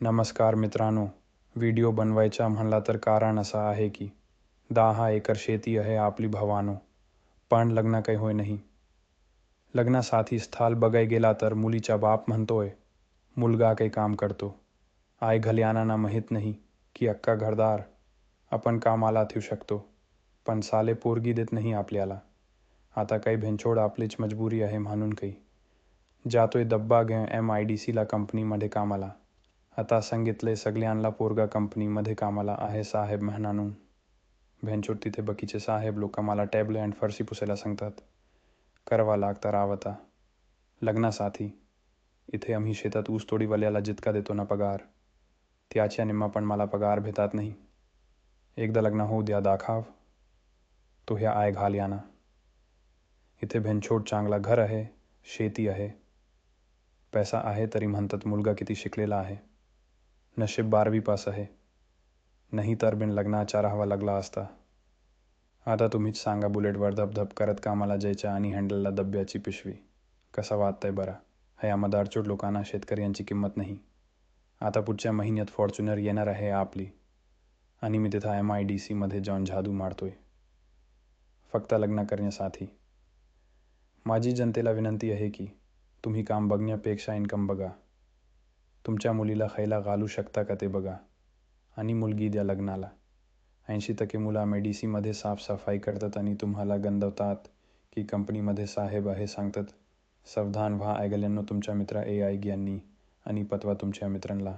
नमस्कार मित्रांनो. व्हिडिओ बनवायचा म्हणला तर कारण असं आहे की 10 एकर शेती आहे आपली भावानो, पण लग्न काही होय नाही. लग्नासाठी स्थळ बघाय गेला तर मुलीचा बाप म्हणतोय मुलगा काही काम करतो. आई घरच्यांना माहीत नाही की अख्खा घरदार आपण कामाला ठेवू शकतो, पण साले पोरगी देत नाही आपल्याला. आता काही भेंचोड आपलीच मजबुरी आहे म्हणून काही जातोय डब्बा घेऊन MIDCला कंपनीमध्ये कामाला. आता सांगितले सगळ्यांना पोरगा कंपनीमध्ये कामाला आहे साहेब म्हणून. भेंचोड तिथे बाकीचे साहेब लोक मला टॅबले आणि फरशी पुसायला सांगतात. करावा लागता रावता लग्नासाठी. इथे आम्ही शेतात ऊसतोडीवाल्याला जितका देतो ना पगार, त्याच्या निम्मा पण मला पगार भेटत नाही. एकदा लग्न होऊ द्या दाखव तो ह्या आय घाल्याना. इथे भेंचोड चांगला घर आहे, शेती आहे, पैसा आहे, तरी म्हणतात मुलगा किती शिकलेला आहे. नशीब 12वी पास आहे, नाही तर बिन लग्नाचा राहावा लागला असता. आता तुम्हीच सांगा, बुलेटवर धपधप करत कामाला जायचं आणि हँडलला डब्याची पिशवी. कसं वाटतंय बरं? ह्या मदारचोट लोकांना शेतकऱ्यांची किंमत नाही. आता पुढच्या महिन्यात फॉर्च्युनर येणार आहे आपली, आणि मी तिथं MIDCमध्ये जाऊन जादू मारतोय फक्त लग्न करण्यासाठी. माझी जनतेला विनंती आहे की तुम्ही काम बघण्यापेक्षा इन्कम बघा. तुमच्या मुलीला खायला घालू शकता का ते बघा, आणि मुलगी द्या लग्नाला. 80% मुलं MIDCमध्ये साफसफाई करतात आणि तुम्हाला गंदवतात की कंपनीमध्ये साहेब आहे सांगतात. सावधान व्हा ऐकल्यानं तुमच्या मित्र AI ज्ञानी आणि पतवा तुमच्या मित्रांना.